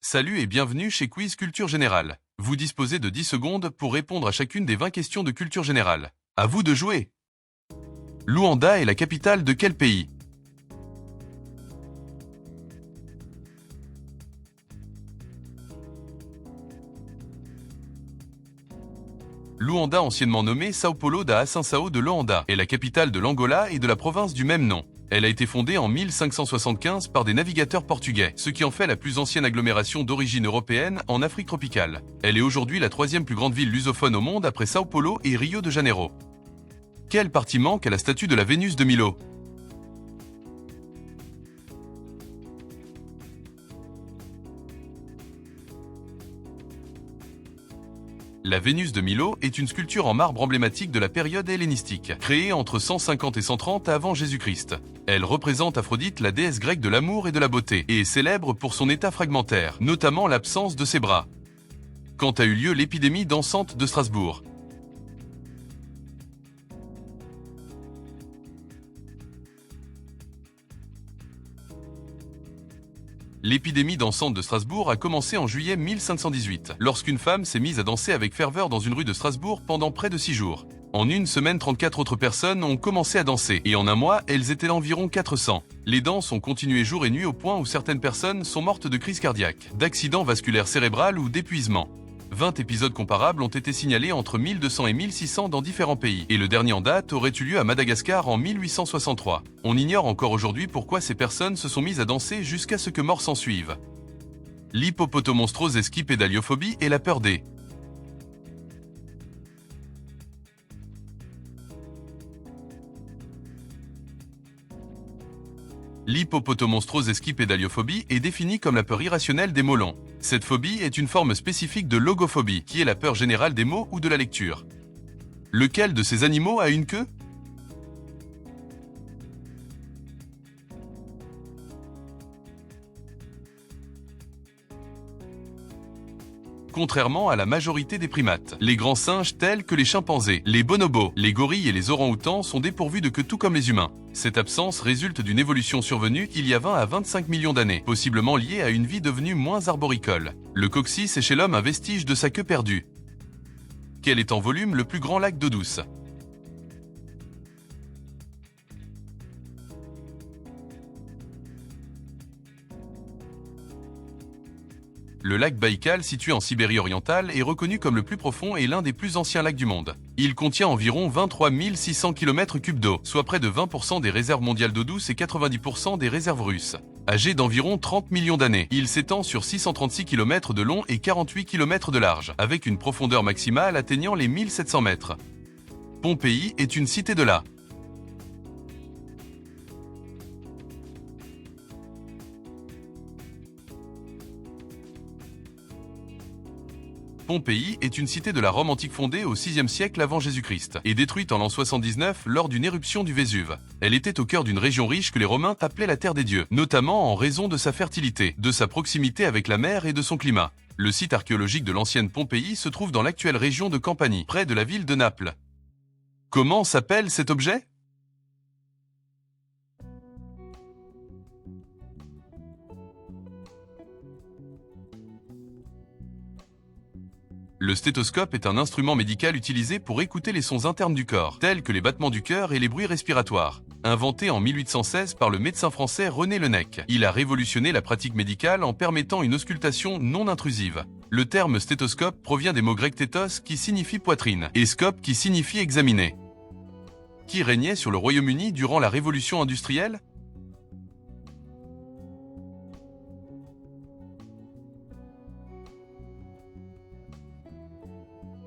Salut et bienvenue chez Quiz Culture Générale. Vous disposez de 10 secondes pour répondre à chacune des 20 questions de culture générale. À vous de jouer. Luanda est la capitale de quel pays? Luanda, anciennement nommée São Paulo da Assunção de Luanda, est la capitale de l'Angola et de la province du même nom. Elle a été fondée en 1575 par des navigateurs portugais, ce qui en fait la plus ancienne agglomération d'origine européenne en Afrique tropicale. Elle est aujourd'hui la troisième plus grande ville lusophone au monde après São Paulo et Rio de Janeiro. Quelle partie manque à la statue de la Vénus de Milo? La Vénus de Milo est une sculpture en marbre emblématique de la période hellénistique, créée entre 150 et 130 avant Jésus-Christ. Elle représente Aphrodite, la déesse grecque de l'amour et de la beauté, et est célèbre pour son état fragmentaire, notamment l'absence de ses bras. Quand a eu lieu l'épidémie dansante de Strasbourg? L'épidémie dansante de Strasbourg a commencé en juillet 1518, lorsqu'une femme s'est mise à danser avec ferveur dans une rue de Strasbourg pendant près de 6 jours. En une semaine, 34 autres personnes ont commencé à danser, et en un mois, elles étaient environ 400. Les danses ont continué jour et nuit au point où certaines personnes sont mortes de crise cardiaque, d'accidents vasculaires cérébrales ou d'épuisement. 20 épisodes comparables ont été signalés entre 1200 et 1600 dans différents pays, et le dernier en date aurait eu lieu à Madagascar en 1863. On ignore encore aujourd'hui pourquoi ces personnes se sont mises à danser jusqu'à ce que mort s'ensuive. L'hippopotomonstrose esquipédaliophobie est la peur des. L'hippopotomonstrose esquipédaliophobie est définie comme la peur irrationnelle des mots longs. Cette phobie est une forme spécifique de logophobie, qui est la peur générale des mots ou de la lecture. Lequel de ces animaux a une queue? Contrairement à la majorité des primates, les grands singes tels que les chimpanzés, les bonobos, les gorilles et les orang-outans sont dépourvus de queue tout comme les humains. Cette absence résulte d'une évolution survenue il y a 20 à 25 millions d'années, possiblement liée à une vie devenue moins arboricole. Le coccyx est chez l'homme un vestige de sa queue perdue. Quel est en volume le plus grand lac d'eau douce? Le lac Baïkal, situé en Sibérie orientale, est reconnu comme le plus profond et l'un des plus anciens lacs du monde. Il contient environ 23 600 km3 d'eau, soit près de 20% des réserves mondiales d'eau douce et 90% des réserves russes. Âgé d'environ 30 millions d'années, il s'étend sur 636 km de long et 48 km de large, avec une profondeur maximale atteignant les 1700 mètres. Pompéi est une cité de la. Pompéi est une cité de la Rome antique fondée au VIe siècle avant Jésus-Christ et détruite en l'an 79 lors d'une éruption du Vésuve. Elle était au cœur d'une région riche que les Romains appelaient la Terre des Dieux, notamment en raison de sa fertilité, de sa proximité avec la mer et de son climat. Le site archéologique de l'ancienne Pompéi se trouve dans l'actuelle région de Campanie, près de la ville de Naples. Comment s'appelle cet objet? Le stéthoscope est un instrument médical utilisé pour écouter les sons internes du corps, tels que les battements du cœur et les bruits respiratoires. Inventé en 1816 par le médecin français René Lenec, il a révolutionné la pratique médicale en permettant une auscultation non intrusive. Le terme stéthoscope provient des mots grecs tétos qui signifie poitrine et scope qui signifie examiner. Qui régnait sur le Royaume-Uni durant la Révolution industrielle?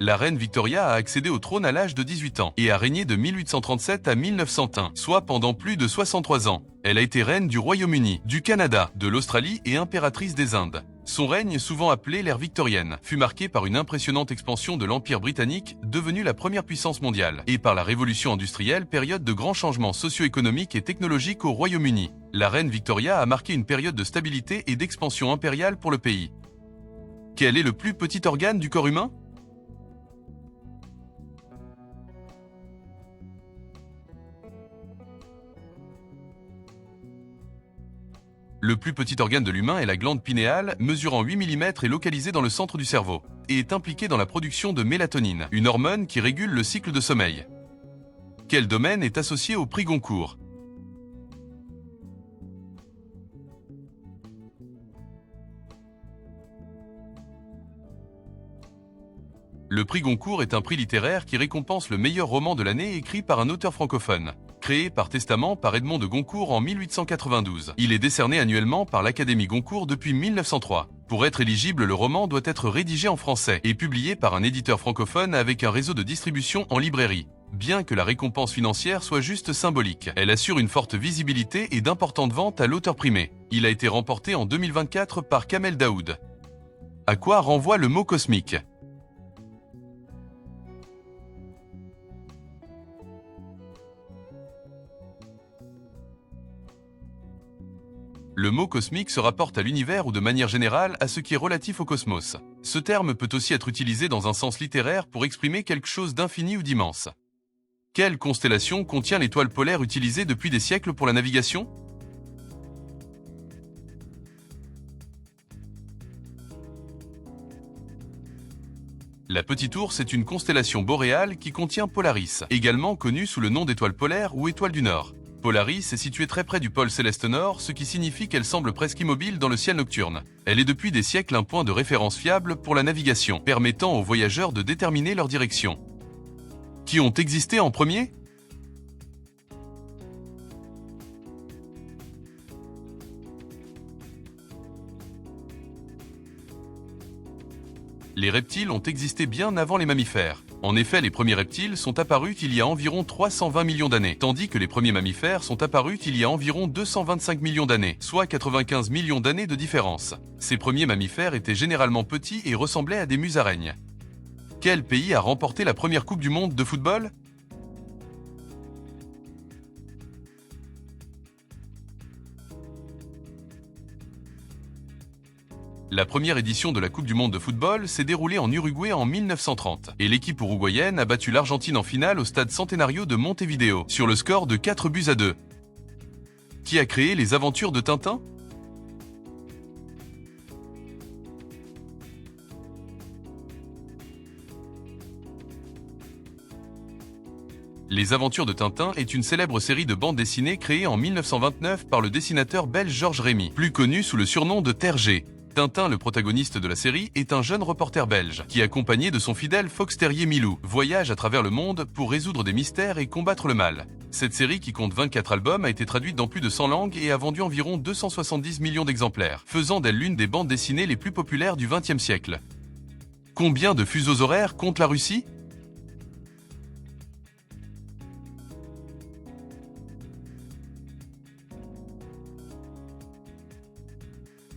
La reine Victoria a accédé au trône à l'âge de 18 ans et a régné de 1837 à 1901, soit pendant plus de 63 ans. Elle a été reine du Royaume-Uni, du Canada, de l'Australie et impératrice des Indes. Son règne, souvent appelé l'ère victorienne, fut marqué par une impressionnante expansion de l'Empire britannique, devenu la première puissance mondiale, et par la révolution industrielle, période de grands changements socio-économiques et technologiques au Royaume-Uni. La reine Victoria a marqué une période de stabilité et d'expansion impériale pour le pays. Quel est le plus petit organe du corps humain? Le plus petit organe de l'humain est la glande pinéale, mesurant 8 mm et localisée dans le centre du cerveau, et est impliquée dans la production de mélatonine, une hormone qui régule le cycle de sommeil. Quel domaine est associé au prix Goncourt? Le prix Goncourt est un prix littéraire qui récompense le meilleur roman de l'année écrit par un auteur francophone. Créé par testament par Edmond de Goncourt en 1892. Il est décerné annuellement par l'Académie Goncourt depuis 1903. Pour être éligible, le roman doit être rédigé en français et publié par un éditeur francophone avec un réseau de distribution en librairie. Bien que la récompense financière soit juste symbolique, elle assure une forte visibilité et d'importantes ventes à l'auteur primé. Il a été remporté en 2024 par Kamel Daoud. À quoi renvoie le mot cosmique? Le mot cosmique se rapporte à l'univers ou de manière générale à ce qui est relatif au cosmos. Ce terme peut aussi être utilisé dans un sens littéraire pour exprimer quelque chose d'infini ou d'immense. Quelle constellation contient l'étoile polaire utilisée depuis des siècles pour la navigation? La Petite Ourse est une constellation boréale qui contient Polaris, également connue sous le nom d'étoile polaire ou étoile du Nord. Polaris est située très près du pôle céleste nord, ce qui signifie qu'elle semble presque immobile dans le ciel nocturne. Elle est depuis des siècles un point de référence fiable pour la navigation, permettant aux voyageurs de déterminer leur direction. Qui ont existé en premier? Les reptiles ont existé bien avant les mammifères. En effet, les premiers reptiles sont apparus il y a environ 320 millions d'années, tandis que les premiers mammifères sont apparus il y a environ 225 millions d'années, soit 95 millions d'années de différence. Ces premiers mammifères étaient généralement petits et ressemblaient à des musaraignes. Quel pays a remporté la première Coupe du Monde de football? La première édition de la Coupe du Monde de football s'est déroulée en Uruguay en 1930, et l'équipe uruguayenne a battu l'Argentine en finale au stade Centenario de Montevideo, sur le score de 4-2. Qui a créé les aventures de Tintin? Les Aventures de Tintin est une célèbre série de bandes dessinées créée en 1929 par le dessinateur belge Georges Rémy, plus connu sous le surnom de Tergé. Tintin, le protagoniste de la série, est un jeune reporter belge qui, accompagné de son fidèle fox terrier Milou, voyage à travers le monde pour résoudre des mystères et combattre le mal. Cette série, qui compte 24 albums, a été traduite dans plus de 100 langues et a vendu environ 270 millions d'exemplaires, faisant d'elle l'une des bandes dessinées les plus populaires du XXe siècle. Combien de fuseaux horaires compte la Russie?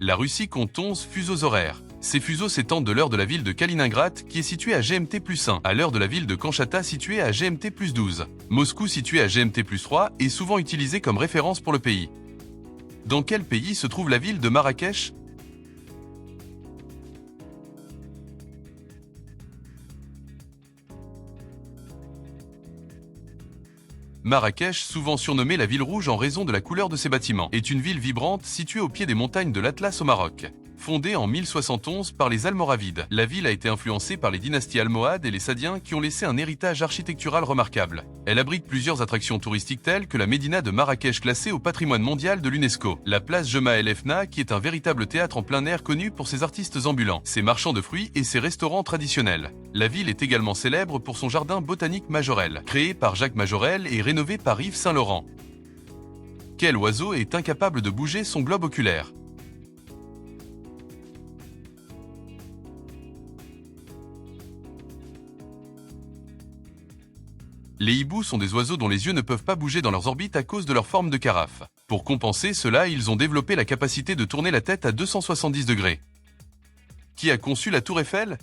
La Russie compte 11 fuseaux horaires. Ces fuseaux s'étendent de l'heure de la ville de Kaliningrad, qui est située à GMT+1, à l'heure de la ville de Kamchatka, située à GMT+12. Moscou, située à GMT+3, est souvent utilisée comme référence pour le pays. Dans quel pays se trouve la ville de Marrakech? Marrakech, souvent surnommée la ville rouge en raison de la couleur de ses bâtiments, est une ville vibrante située au pied des montagnes de l'Atlas au Maroc. Fondée en 1071 par les Almoravides, la ville a été influencée par les dynasties almohades et les Sadiens qui ont laissé un héritage architectural remarquable. Elle abrite plusieurs attractions touristiques telles que la Médina de Marrakech classée au patrimoine mondial de l'UNESCO, la place Jemaa El Fna qui est un véritable théâtre en plein air connu pour ses artistes ambulants, ses marchands de fruits et ses restaurants traditionnels. La ville est également célèbre pour son jardin botanique Majorelle, créé par Jacques Majorelle et rénové par Yves Saint-Laurent. Quel oiseau est incapable de bouger son globe oculaire? Les hiboux sont des oiseaux dont les yeux ne peuvent pas bouger dans leurs orbites à cause de leur forme de carafe. Pour compenser cela, ils ont développé la capacité de tourner la tête à 270 degrés. Qui a conçu la Tour Eiffel?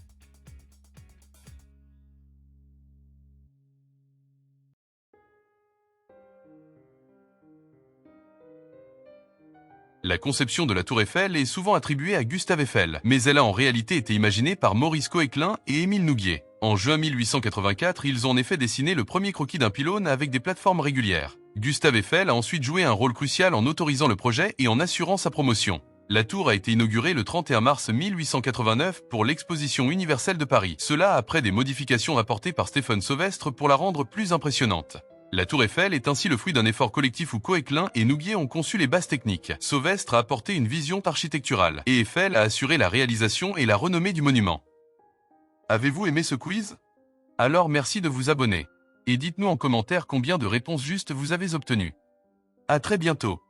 La conception de la Tour Eiffel est souvent attribuée à Gustave Eiffel, mais elle a en réalité été imaginée par Maurice Coeclin et Émile Nouguier. En juin 1884, ils ont en effet dessiné le premier croquis d'un pylône avec des plateformes régulières. Gustave Eiffel a ensuite joué un rôle crucial en autorisant le projet et en assurant sa promotion. La tour a été inaugurée le 31 mars 1889 pour l'Exposition universelle de Paris. Cela après des modifications apportées par Stéphane Sauvestre pour la rendre plus impressionnante. La tour Eiffel est ainsi le fruit d'un effort collectif où Coeclin et Nouguier ont conçu les bases techniques. Sauvestre a apporté une vision architecturale et Eiffel a assuré la réalisation et la renommée du monument. Avez-vous aimé ce quiz? Alors merci de vous abonner. Et dites-nous en commentaire combien de réponses justes vous avez obtenues. À très bientôt.